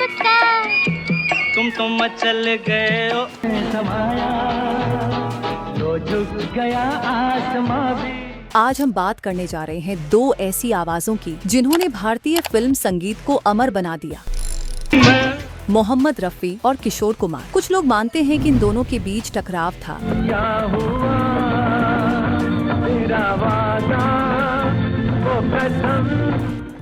झुका। तुम तो मचल गए हो समाया, तो झुक गया आसमां भी। आज हम बात करने जा रहे हैं दो ऐसी आवाजों की जिन्होंने भारतीय फिल्म संगीत को अमर बना दिया, मोहम्मद रफी और किशोर कुमार। कुछ लोग मानते हैं कि इन दोनों के बीच टकराव था, क्या हुआ तेरा वादा, वो कसम।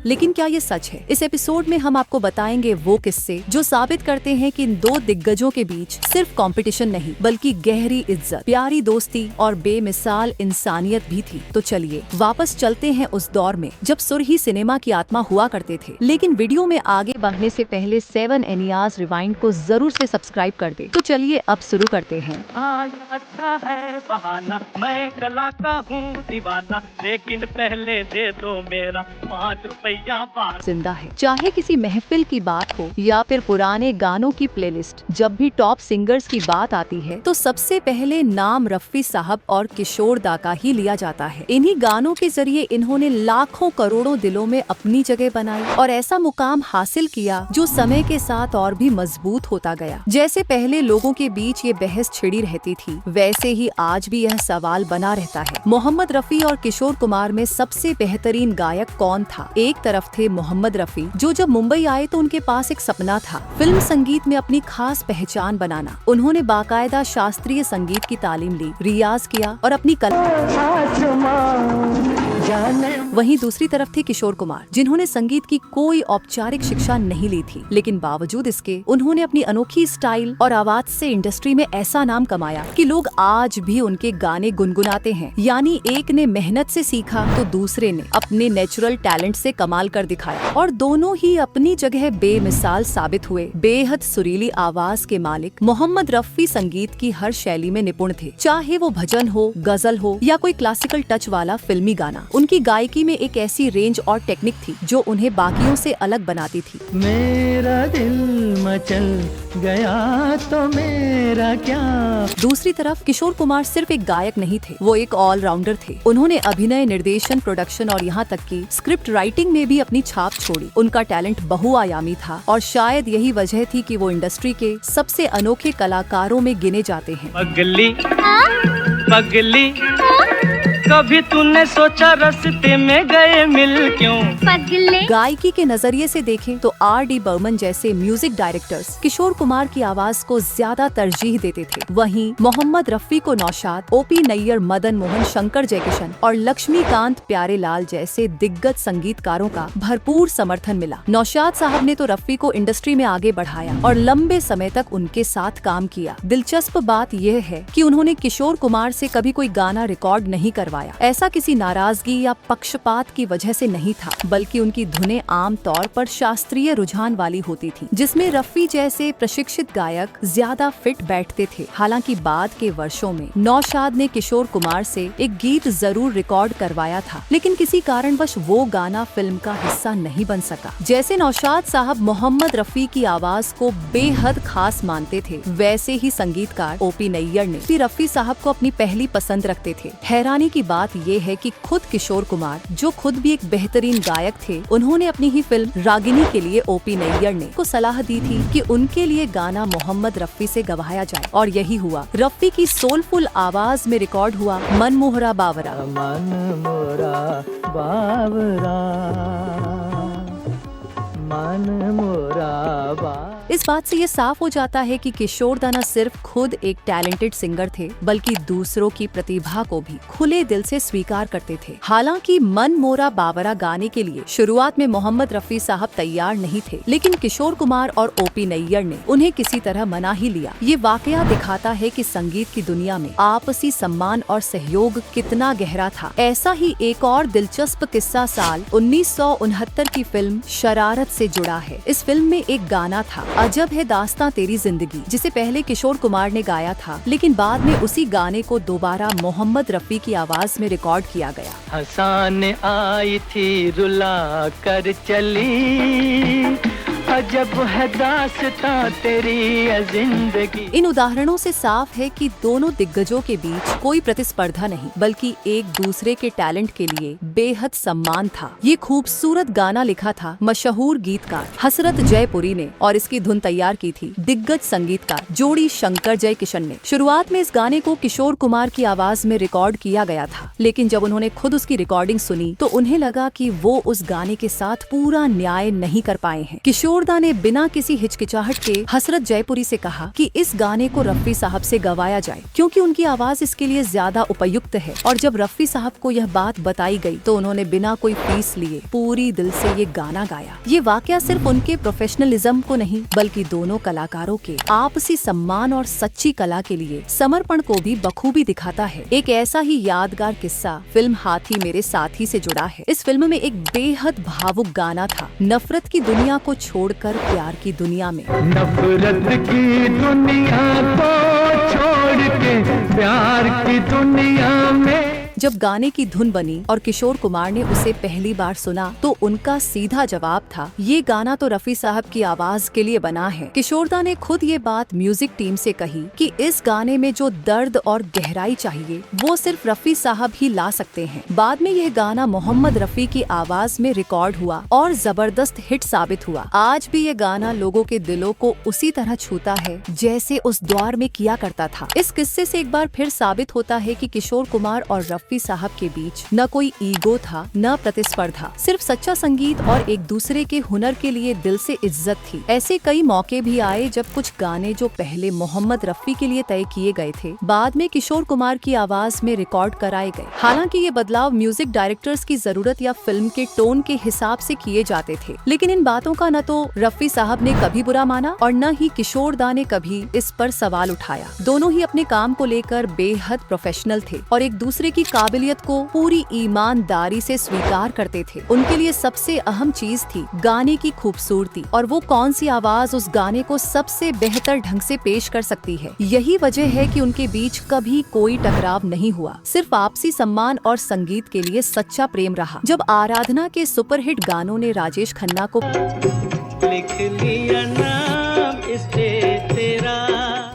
लेकिन क्या ये सच है? इस एपिसोड में हम आपको बताएंगे वो किस्से जो साबित करते हैं कि इन दो दिग्गजों के बीच सिर्फ कंपटीशन नहीं बल्कि गहरी इज्जत, प्यारी दोस्ती और बेमिसाल इंसानियत भी थी। तो चलिए वापस चलते हैं उस दौर में जब सुरही सिनेमा की आत्मा हुआ करते थे। लेकिन वीडियो में आगे बढ़ने से पहले 7 एनियाज रिवाइंड को जरूर से सब्सक्राइब कर दे। तो चलिए अब शुरू करते हैं। आज अच्छा है बहाना, मैं कला का हूँ दीवाना, लेकिन पहले दे दो मेरा 5 रुपया पार। जिंदा है, चाहे किसी महफिल की बात हो या फिर पुराने गानों की प्लेलिस्ट, जब भी टॉप सिंगर्स की बात आती है तो सबसे पहले नाम रफी साहब और किशोर दा का ही लिया जाता है। इन्हीं गानों के जरिए इन्होंने लाखों करोड़ों दिलों में अपनी जगह बनाई और ऐसा मुकाम हासिल किया जो समय के साथ और भी मजबूत होता गया। जैसे पहले लोगों के बीच ये बहस छिड़ी रहती थी, वैसे ही आज भी यह सवाल बना रहता है, मोहम्मद रफी और किशोर कुमार में सबसे बेहतरीन गायक कौन था? एक तरफ थे मोहम्मद रफी, जो जब मुंबई आए तो उनके पास एक सपना था, फिल्म संगीत में अपनी खास पहचान बनाना। उन्होंने बाकायदा शास्त्रीय संगीत की तालीम ली, रियाज किया और अपनी वहीं दूसरी तरफ थे किशोर कुमार, जिन्होंने संगीत की कोई औपचारिक शिक्षा नहीं ली थी, लेकिन बावजूद इसके उन्होंने अपनी अनोखी स्टाइल और आवाज से इंडस्ट्री में ऐसा नाम कमाया कि लोग आज भी उनके गाने गुनगुनाते हैं। यानी एक ने मेहनत से सीखा तो दूसरे ने अपने नेचुरल टैलेंट से कमाल कर दिखाया और दोनों ही अपनी जगह बेमिसाल साबित हुए। बेहद सुरीली आवाज के मालिक मोहम्मद रफी संगीत की हर शैली में निपुण थे, चाहे वो भजन हो, गजल हो या कोई क्लासिकल टच वाला फिल्मी गाना। उनकी गायकी में एक ऐसी रेंज और टेक्निक थी जो उन्हें बाकियों से अलग बनाती थी। मेरा दिल मचल गया तो मेरा क्या। दूसरी तरफ किशोर कुमार सिर्फ एक गायक नहीं थे, वो एक ऑलराउंडर थे। उन्होंने अभिनय, निर्देशन, प्रोडक्शन और यहाँ तक की स्क्रिप्ट राइटिंग में भी अपनी छाप छोड़ी। उनका टैलेंट बहुआयामी था और शायद यही वजह थी कि वो इंडस्ट्री के सबसे अनोखे कलाकारों में गिने जाते हैं। पगली पगली, कभी तूने सोचा रास्ते में गए मिल क्यों? पगले। गायकी के नजरिए से देखें तो R.D. बर्मन जैसे म्यूजिक डायरेक्टर्स किशोर कुमार की आवाज को ज्यादा तरजीह देते थे। वहीं मोहम्मद रफी को नौशाद, O.P. नैयर, मदन मोहन, शंकर जयकिशन और लक्ष्मीकांत प्यारेलाल जैसे दिग्गज संगीतकारों का भरपूर समर्थन मिला। नौशाद साहब ने तो रफी को इंडस्ट्री में आगे बढ़ाया और लंबे समय तक उनके साथ काम किया। दिलचस्प बात यह है कि उन्होंने किशोर कुमार से कभी कोई गाना रिकॉर्ड नहीं करवाया। ऐसा किसी नाराजगी या पक्षपात की वजह से नहीं था, बल्कि उनकी धुनें आम तौर पर शास्त्रीय रुझान वाली होती थी, जिसमें रफी जैसे प्रशिक्षित गायक ज्यादा फिट बैठते थे। हालांकि बाद के वर्षों में नौशाद ने किशोर कुमार से एक गीत जरूर रिकॉर्ड करवाया था, लेकिन किसी कारणवश वो गाना फिल्म का हिस्सा नहीं बन सका। जैसे नौशाद साहब मोहम्मद रफी की आवाज को बेहद खास मानते थे, वैसे ही संगीतकार O.P. नैयर ने भी रफी साहब को अपनी पहली पसंद रखते थे। हैरानी की बात ये है कि खुद किशोर कुमार, जो खुद भी एक बेहतरीन गायक थे, उन्होंने अपनी ही फिल्म रागिनी के लिए O.P. नैयर ने को सलाह दी थी कि उनके लिए गाना मोहम्मद रफी से गवाया जाए, और यही हुआ। रफी की सोलफुल आवाज में रिकॉर्ड हुआ मन मोहरा बावरा। मन मोरा बावरा, मन मोरा बावरा। इस बात से ये साफ हो जाता है कि किशोर दा न सिर्फ खुद एक टैलेंटेड सिंगर थे, बल्कि दूसरों की प्रतिभा को भी खुले दिल से स्वीकार करते थे। हालांकि मन मोरा बावरा गाने के लिए शुरुआत में मोहम्मद रफी साहब तैयार नहीं थे, लेकिन किशोर कुमार और O.P. नैयर ने उन्हें किसी तरह मना ही लिया। ये वाकया दिखाता है कि संगीत की दुनिया में आपसी सम्मान और सहयोग कितना गहरा था। ऐसा ही एक और दिलचस्प किस्सा साल 1969 की फिल्म शरारत से जुड़ा है। इस फिल्म में एक गाना था, अजब है दास्तां तेरी जिंदगी, जिसे पहले किशोर कुमार ने गाया था, लेकिन बाद में उसी गाने को दोबारा मोहम्मद रफी की आवाज में रिकॉर्ड किया गया। हंसाने आई थी रुला कर चली, अजब है दास्तां तेरी ये जिंदगी। इन उदाहरणों से साफ है कि दोनों दिग्गजों के बीच कोई प्रतिस्पर्धा नहीं, बल्कि एक दूसरे के टैलेंट के लिए बेहद सम्मान था। ये खूबसूरत गाना लिखा था मशहूर गीतकार हसरत जयपुरी ने और इसकी धुन तैयार की थी दिग्गज संगीतकार जोड़ी शंकर जयकिशन ने। शुरुआत में इस गाने को किशोर कुमार की आवाज में रिकॉर्ड किया गया था, लेकिन जब उन्होंने खुद उसकी रिकॉर्डिंग सुनी तो उन्हें लगा कि वो उस गाने के साथ पूरा न्याय नहीं कर पाए हैं। किशोरदा ने बिना किसी हिचकिचाहट के हसरत जयपुरी से कहा कि इस गाने को रफी साहब से गवाया जाए, क्योंकि उनकी आवाज इसके लिए ज्यादा उपयुक्त है। और जब रफी साहब को यह बात बताई गई तो उन्होंने बिना कोई फीस लिए पूरी दिल से ये गाना गाया। ये वाकया सिर्फ उनके प्रोफेशनलिज्म को नहीं, बल्कि दोनों कलाकारों के आपसी सम्मान और सच्ची कला के लिए समर्पण को भी बखूबी दिखाता है। एक ऐसा ही यादगार किस्सा फिल्म हाथी मेरे साथी से जुड़ा है। इस फिल्म में एक बेहद भावुक गाना था, नफरत की दुनिया को छोड़कर प्यार की दुनिया में। नफरत की दुनिया को छोड़ के प्यार की दुनिया में। जब गाने की धुन बनी और किशोर कुमार ने उसे पहली बार सुना तो उनका सीधा जवाब था, ये गाना तो रफी साहब की आवाज के लिए बना है। किशोरदा ने खुद ये बात म्यूजिक टीम से कही कि इस गाने में जो दर्द और गहराई चाहिए वो सिर्फ रफी साहब ही ला सकते हैं। बाद में यह गाना मोहम्मद रफी की आवाज में रिकॉर्ड हुआ और जबरदस्त हिट साबित हुआ। आज भी ये गाना लोगों के दिलों को उसी तरह छूता है जैसे उस दौर में किया करता था। इस किस्से से एक बार फिर साबित होता है कि किशोर कुमार और रफी साहब के बीच न कोई ईगो था, न प्रतिस्पर्धा, सिर्फ सच्चा संगीत और एक दूसरे के हुनर के लिए दिल से इज्जत थी। ऐसे कई मौके भी आए जब कुछ गाने जो पहले मोहम्मद रफी के लिए तय किए गए थे, बाद में किशोर कुमार की आवाज में रिकॉर्ड कराए गए। हालांकि ये बदलाव म्यूजिक डायरेक्टर्स की जरूरत या फिल्म के टोन के हिसाब से किए जाते थे, लेकिन इन बातों का न तो रफी साहब ने कभी बुरा माना और न ही किशोरदा ने कभी इस पर सवाल उठाया। दोनों ही अपने काम को लेकर बेहद प्रोफेशनल थे और एक दूसरे की काबिलियत को पूरी ईमानदारी से स्वीकार करते थे। उनके लिए सबसे अहम चीज थी गाने की खूबसूरती और वो कौन सी आवाज उस गाने को सबसे बेहतर ढंग से पेश कर सकती है। यही वजह है कि उनके बीच कभी कोई टकराव नहीं हुआ, सिर्फ आपसी सम्मान और संगीत के लिए सच्चा प्रेम रहा। जब आराधना के सुपरहिट गानों ने राजेश खन्ना को लिख लिया नाम इस पे तेरा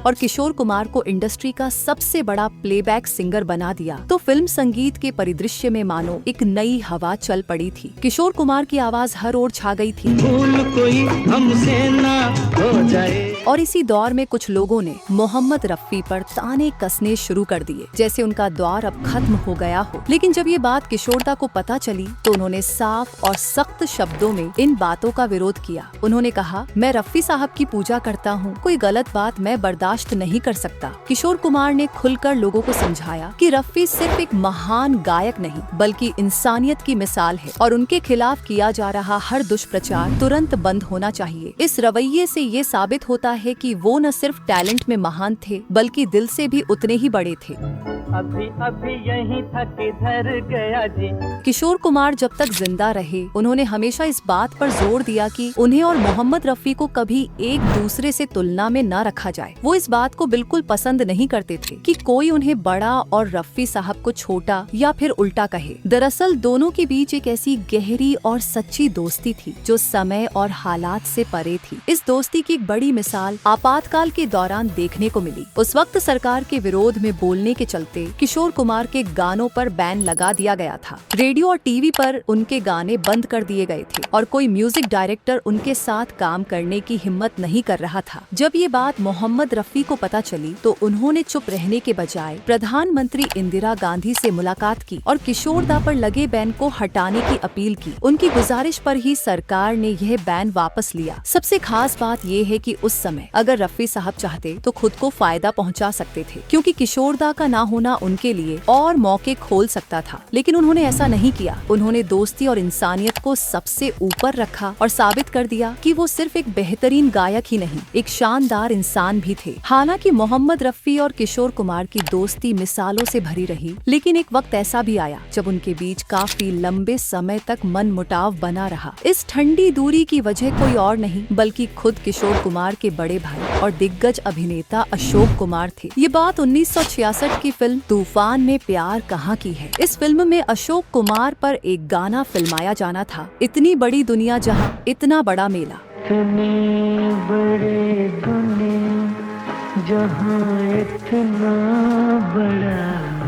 और किशोर कुमार को इंडस्ट्री का सबसे बड़ा प्लेबैक सिंगर बना दिया तो फिल्म संगीत के परिदृश्य में मानो एक नई हवा चल पड़ी थी। किशोर कुमार की आवाज हर ओर छा गई थी, भूल कोई हमसे ना हो जाए। और इसी दौर में कुछ लोगों ने मोहम्मद रफी पर ताने कसने शुरू कर दिए जैसे उनका दौर अब खत्म हो गया हो। लेकिन जब ये बात किशोरदा को पता चली तो उन्होंने साफ और सख्त शब्दों में इन बातों का विरोध किया। उन्होंने कहा, मैं रफी साहब की पूजा करता हूँ, कोई गलत बात मैं बर्दाश्त नहीं कर सकता। किशोर कुमार ने खुलकर लोगों को समझाया कि रफी सिर्फ एक महान गायक नहीं बल्कि इंसानियत की मिसाल है और उनके खिलाफ किया जा रहा हर दुष्प्रचार तुरंत बंद होना चाहिए। इस रवैये से ये साबित होता है कि वो न सिर्फ टैलेंट में महान थे बल्कि दिल से भी उतने ही बड़े थे। अभी अभी यहीं था किधर गया जी। किशोर कुमार जब तक जिंदा रहे उन्होंने हमेशा इस बात पर जोर दिया कि उन्हें और मोहम्मद रफी को कभी एक दूसरे से तुलना में न रखा जाए। वो इस बात को बिल्कुल पसंद नहीं करते थे कि कोई उन्हें बड़ा और रफी साहब को छोटा या फिर उल्टा कहे। दरअसल दोनों के बीच एक ऐसी गहरी और सच्ची दोस्ती थी जो समय और हालात से परे थी। इस दोस्ती की एक बड़ी मिसाल आपातकाल के दौरान देखने को मिली। उस वक्त सरकार के विरोध में बोलने के चलते किशोर कुमार के गानों पर बैन लगा दिया गया था। रेडियो और टीवी पर उनके गाने बंद कर दिए गए थे और कोई म्यूजिक डायरेक्टर उनके साथ काम करने की हिम्मत नहीं कर रहा था। जब ये बात मोहम्मद रफी को पता चली तो उन्होंने चुप रहने के बजाय प्रधानमंत्री इंदिरा गांधी से मुलाकात की और किशोरदा पर लगे बैन को हटाने की अपील की। उनकी गुजारिश पर ही सरकार ने यह बैन वापस लिया। सबसे खास बात ये है कि उस समय अगर रफी साहब चाहते तो खुद को फायदा पहुंचा सकते थे, क्योंकि किशोरदा का ना होना उनके लिए और मौके खोल सकता था। लेकिन उन्होंने ऐसा नहीं किया। उन्होंने दोस्ती और इंसानियत को सबसे ऊपर रखा और साबित कर दिया कि वो सिर्फ एक बेहतरीन गायक ही नहीं, एक शानदार इंसान भी थे। हालांकि मोहम्मद रफी और किशोर कुमार की दोस्ती मिसालों से भरी रही, लेकिन एक वक्त ऐसा भी आया जब उनके बीच काफी लंबे समय तक मनमुटाव बना रहा। इस ठंडी दूरी की वजह कोई और नहीं बल्कि खुद किशोर कुमार के बड़े भाई और दिग्गज अभिनेता अशोक कुमार थे। ये बात 1966 की फिल्म तूफान में प्यार कहाँ की है। इस फिल्म में अशोक कुमार पर एक गाना फिल्माया जाना था, इतनी बड़ी दुनिया जहाँ इतना बड़ा मेला। इतनी बड़ी दुनिया जहाँ इतना बड़ा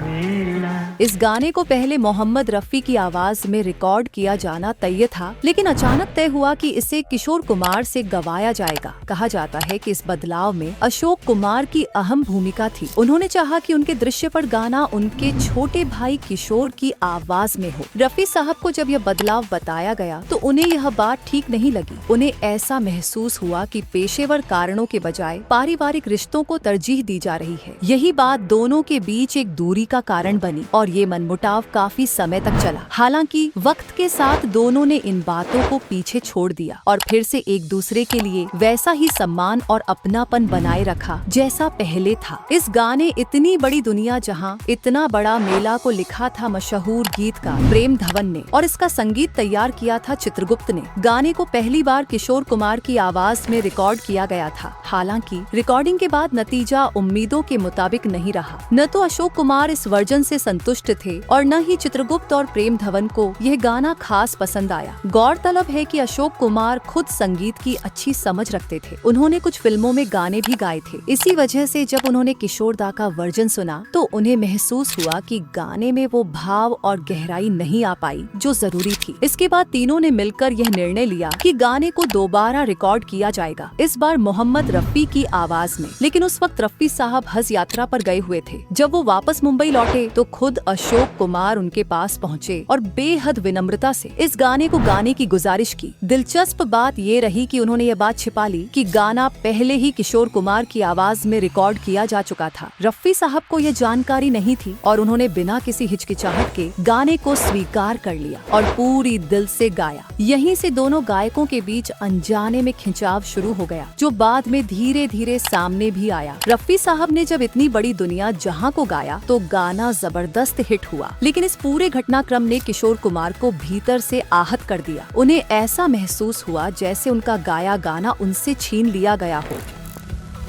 मेला। इस गाने को पहले मोहम्मद रफी की आवाज में रिकॉर्ड किया जाना तय था, लेकिन अचानक तय हुआ कि इसे किशोर कुमार से गवाया जाएगा। कहा जाता है कि इस बदलाव में अशोक कुमार की अहम भूमिका थी। उन्होंने चाहा कि उनके दृश्य पर गाना उनके छोटे भाई किशोर की आवाज में हो। रफी साहब को जब यह बदलाव बताया गया तो उन्हें यह बात ठीक नहीं लगी। उन्हें ऐसा महसूस हुआ कि पेशेवर कारणों के बजाय पारिवारिक रिश्तों को तरजीह दी जा रही है। यही बात दोनों के बीच एक दूरी का कारण बनी और ये मनमुटाव काफी समय तक चला। हालांकि वक्त के साथ दोनों ने इन बातों को पीछे छोड़ दिया और फिर से एक दूसरे के लिए वैसा ही सम्मान और अपनापन बनाए रखा जैसा पहले था। इस गाने इतनी बड़ी दुनिया जहां इतना बड़ा मेला को लिखा था मशहूर गीतकार प्रेम धवन ने और इसका संगीत तैयार किया था चित्रगुप्त ने। गाने को पहली बार किशोर कुमार की आवाज में रिकॉर्ड किया गया था। हालांकि रिकॉर्डिंग के बाद नतीजा उम्मीदों के मुताबिक नहीं रहा। न तो अशोक कुमार इस वर्जन से संतुष्ट थे और न ही चित्रगुप्त और प्रेम धवन को यह गाना खास पसंद आया। गौरतलब है कि अशोक कुमार खुद संगीत की अच्छी समझ रखते थे। उन्होंने कुछ फिल्मों में गाने भी गाए थे। इसी वजह से जब उन्होंने किशोर दा का वर्जन सुना तो उन्हें महसूस हुआ कि गाने में वो भाव और गहराई नहीं आ पाई जो जरूरी थी। इसके बाद तीनों ने मिलकर यह निर्णय लिया कि गाने को दोबारा रिकॉर्ड किया जाएगा, इस बार मोहम्मद रफी की आवाज में। लेकिन उस वक्त रफी साहब हज यात्रा पर गए हुए थे। जब वो वापस मुंबई लौटे तो खुद अशोक कुमार उनके पास पहुंचे और बेहद विनम्रता से इस गाने को गाने की गुजारिश की। दिलचस्प बात ये रही कि उन्होंने ये बात छिपा ली कि गाना पहले ही किशोर कुमार की आवाज में रिकॉर्ड किया जा चुका था। रफी साहब को यह जानकारी नहीं थी और उन्होंने बिना किसी हिचकिचाहट के गाने को स्वीकार कर लिया और पूरी दिल से गाया। यहीं से दोनों गायकों के बीच अनजाने में खिंचाव शुरू हो गया, जो बाद में धीरे धीरे सामने भी आया। रफी साहब ने जब इतनी बड़ी दुनिया जहां को गाया तो गाना जबरदस्त हिट हुआ, लेकिन इस पूरे घटनाक्रम ने किशोर कुमार को भीतर से आहत कर दिया। उन्हें ऐसा महसूस हुआ जैसे उनका गाया गाना उनसे छीन लिया गया हो।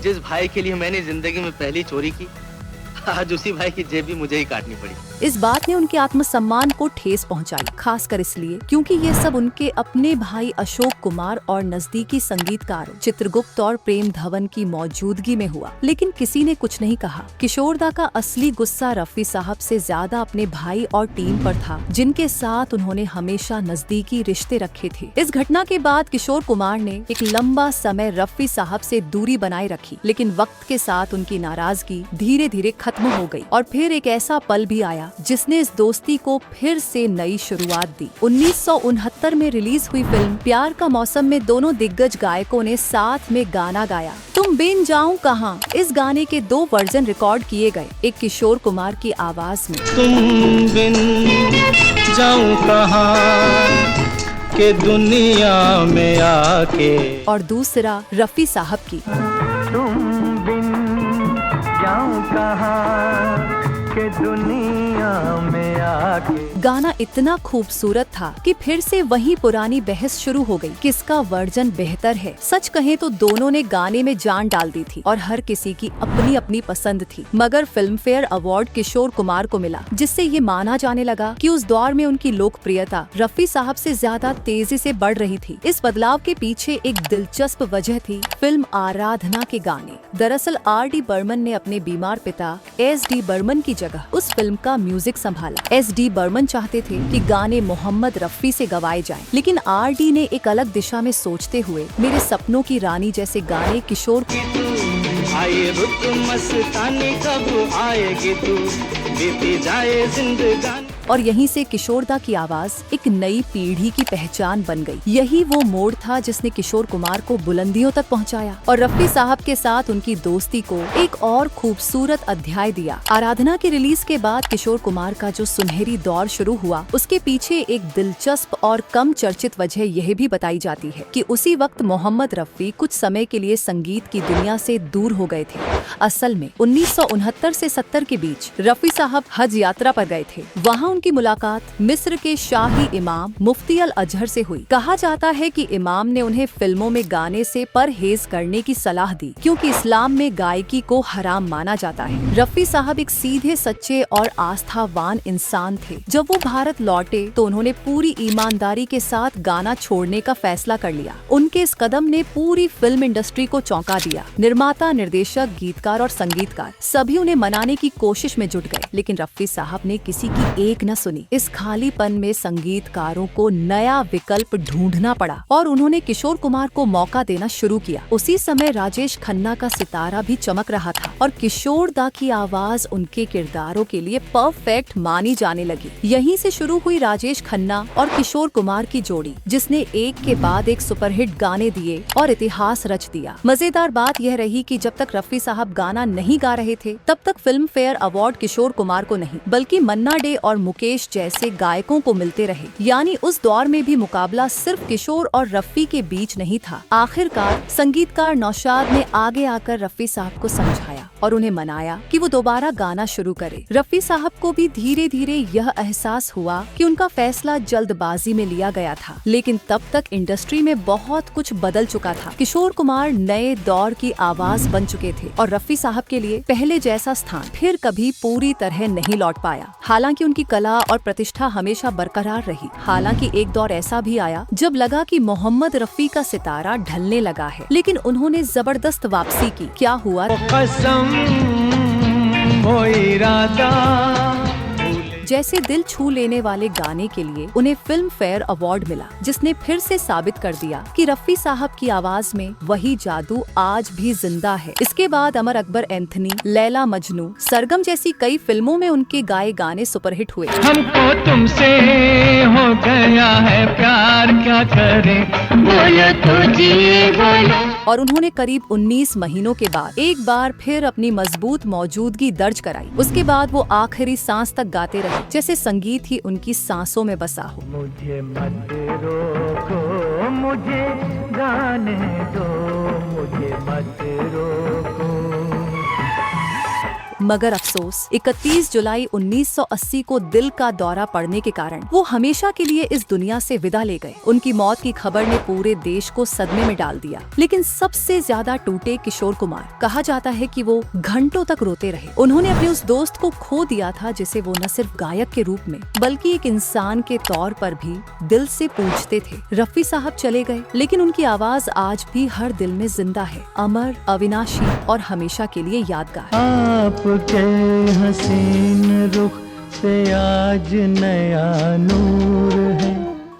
जिस भाई के लिए मैंने जिंदगी में पहली चोरी की, आज उसी भाई की जेब भी मुझे ही काटनी पड़ी। इस बात ने उनके आत्मसम्मान को ठेस पहुंचाई, खासकर इसलिए क्योंकि ये सब उनके अपने भाई अशोक कुमार और नजदीकी संगीतकारों चित्रगुप्त और प्रेम धवन की मौजूदगी में हुआ। लेकिन किसी ने कुछ नहीं कहा। किशोर दा का असली गुस्सा रफी साहब से ज्यादा अपने भाई और टीम पर था, जिनके साथ उन्होंने हमेशा नजदीकी रिश्ते रखे थे। इस घटना के बाद किशोर कुमार ने एक लंबा समय रफी साहब से दूरी बनाए रखी, लेकिन वक्त के साथ उनकी नाराजगी धीरे धीरे खत्म हो गई और फिर एक ऐसा पल भी आया जिसने इस दोस्ती को फिर से नई शुरुआत दी। 1969 में रिलीज हुई फिल्म प्यार का मौसम में दोनों दिग्गज गायकों ने साथ में गाना गाया तुम बिन जाऊं कहां। इस गाने के 2 वर्जन रिकॉर्ड किए गए, एक किशोर कुमार की आवाज में तुम बिन जाऊं कहां के दुनिया में आके, और दूसरा रफी साहब की तुम बिन जाऊं कहां के दुनिया में आके। गाना इतना खूबसूरत था कि फिर से वही पुरानी बहस शुरू हो गई, किसका वर्जन बेहतर है। सच कहें तो दोनों ने गाने में जान डाल दी थी और हर किसी की अपनी अपनी पसंद थी, मगर film fair award Kishore Kumar को मिला, जिससे ये माना जाने लगा कि उस दौर में उनकी लोकप्रियता रफी साहब से ज्यादा तेजी से बढ़ रही थी। इस बदलाव के पीछे एक दिलचस्प वजह थी फिल्म आराधना के गाने। दरअसल R.D. बर्मन ने अपने बीमार पिता S.D. बर्मन की जगह उस फिल्म का म्यूजिक संभाला। S.D. बर्मन चाहते थे कि गाने मोहम्मद रफी से गवाए जाएं, लेकिन R.D. ने एक अलग दिशा में सोचते हुए मेरे सपनों की रानी जैसे गाने किशोर आए रुत मस्तानी कब आएगी तू, बीती जाए जिंदगानी। और यहीं से किशोर दा की आवाज एक नई पीढ़ी की पहचान बन गई। यही वो मोड़ था जिसने किशोर कुमार को बुलंदियों तक पहुंचाया और रफी साहब के साथ उनकी दोस्ती को एक और खूबसूरत अध्याय दिया। आराधना की रिलीज के बाद किशोर कुमार का जो सुनहरी दौर शुरू हुआ, उसके पीछे एक दिलचस्प और कम चर्चित वजह यह भी बताई जाती है कि उसी वक्त मोहम्मद रफी कुछ समय के लिए संगीत की दुनिया से दूर हो गए थे। असल में 1969 से 70 के बीच रफी साहब हज यात्रा पर गए थे। वहाँ उनकी मुलाकात मिस्र के शाही इमाम मुफ्ती अल अजहर से हुई। कहा जाता है कि इमाम ने उन्हें फिल्मों में गाने से परहेज करने की सलाह दी, क्योंकि इस्लाम में गायकी को हराम माना जाता है। रफी साहब एक सीधे सच्चे और आस्थावान इंसान थे। जब वो भारत लौटे तो उन्होंने पूरी ईमानदारी के साथ गाना छोड़ने का फैसला कर लिया। उनके इस कदम ने पूरी फिल्म इंडस्ट्री को चौंका दिया। निर्माता, निर्देशक, गीतकार और संगीतकार सभी उन्हें मनाने की कोशिश में जुट गए, लेकिन रफी साहब ने किसी की एक न सुनी। इस खालीपन में संगीतकारों को नया विकल्प ढूंढना पड़ा और उन्होंने किशोर कुमार को मौका देना शुरू किया। उसी समय राजेश खन्ना का सितारा भी चमक रहा था और किशोर दा की आवाज उनके किरदारों के लिए परफेक्ट मानी जाने लगी। यहीं से शुरू हुई राजेश खन्ना और किशोर कुमार की जोड़ी, जिसने एक के बाद एक सुपरहिट गाने दिए और इतिहास रच दिया। मजेदार बात यह रही कि जब तक रफी साहब गाना नहीं गा रहे थे, तब तक film fair award Kishore Kumar को नहीं, बल्कि मन्ना डे और मुकेश जैसे गायकों को मिलते रहे। यानी उस दौर में भी मुकाबला सिर्फ किशोर और रफी के बीच नहीं था। आखिरकार संगीतकार नौशाद ने आगे आकर रफी साहब को समझाया और उन्हें मनाया कि वो दोबारा गाना शुरू करे। रफी साहब को भी धीरे धीरे यह एहसास हुआ कि उनका फैसला जल्दबाजी में लिया गया था, लेकिन तब तक इंडस्ट्री में बहुत कुछ बदल चुका था। किशोर कुमार नए दौर की आवाज बन चुके थे और रफी साहब के लिए पहले जैसा स्थान फिर कभी पूरी तरह नहीं लौट पाया। हालांकि उनकी कला और प्रतिष्ठा हमेशा बरकरार रही। हालांकि एक दौर ऐसा भी आया जब लगा कि मोहम्मद रफी का सितारा ढलने लगा है, लेकिन उन्होंने जबरदस्त वापसी की। क्या हुआ? जैसे दिल छू लेने वाले गाने के लिए उन्हें फिल्म फेयर अवार्ड मिला, जिसने फिर से साबित कर दिया कि रफी साहब की आवाज में वही जादू आज भी जिंदा है। इसके बाद अमर अकबर एंथनी, लैला मजनू, सरगम जैसी कई फिल्मों में उनके गाए गाने सुपरहिट हुए। हमको तुमसे हो गया है प्यार, क्या करें बोलो तो जी बोलो। और उन्होंने करीब 19 महीनों के बाद एक बार फिर अपनी मजबूत मौजूदगी दर्ज कराई। उसके बाद वो आखिरी सांस तक गाते रहे, जैसे संगीत ही उनकी सांसों में बसा हो। मुझे मत रोको, मुझे गाने दो, मुझे मत रोको। मगर अफसोस 31 जुलाई 1980 को दिल का दौरा पड़ने के कारण वो हमेशा के लिए इस दुनिया से विदा ले गए। उनकी मौत की खबर ने पूरे देश को सदमे में डाल दिया, लेकिन सबसे ज्यादा टूटे किशोर कुमार। कहा जाता है कि वो घंटों तक रोते रहे। उन्होंने अपने उस दोस्त को खो दिया था जिसे वो न सिर्फ गायक के रूप में बल्कि एक इंसान के तौर पर भी दिल से पूजते थे। रफी साहब चले गए, लेकिन उनकी आवाज आज भी हर दिल में जिंदा है, अमर, अविनाशी और हमेशा के लिए यादगार। आपके हसीन रुख पे आज नया नूर है।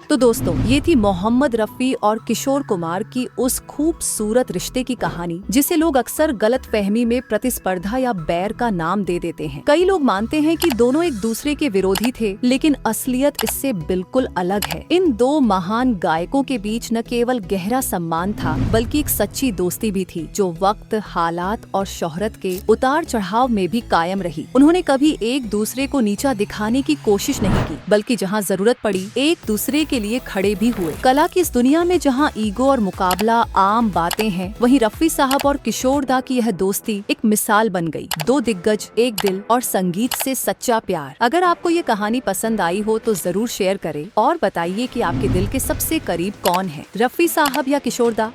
तो दोस्तों, ये थी मोहम्मद रफी और किशोर कुमार की उस खूबसूरत रिश्ते की कहानी, जिसे लोग अक्सर गलत फहमी में प्रतिस्पर्धा या बैर का नाम दे देते हैं। कई लोग मानते हैं कि दोनों एक दूसरे के विरोधी थे, लेकिन असलियत इससे बिल्कुल अलग है। इन दो महान गायकों के बीच न केवल गहरा सम्मान था, बल्कि एक सच्ची दोस्ती भी थी, जो वक्त, हालात और शोहरत के उतार चढ़ाव में भी कायम रही। उन्होंने कभी एक दूसरे को नीचा दिखाने की कोशिश नहीं की, बल्कि जहाँ जरूरत पड़ी एक दूसरे के लिए खड़े भी हुए। कला की इस दुनिया में जहां ईगो और मुकाबला आम बातें हैं, वहीं रफी साहब और किशोर दा की यह दोस्ती एक मिसाल बन गई। दो दिग्गज, एक दिल और संगीत से सच्चा प्यार। अगर आपको ये कहानी पसंद आई हो तो जरूर शेयर करें और बताइए कि आपके दिल के सबसे करीब कौन है, रफी साहब या किशोर दा।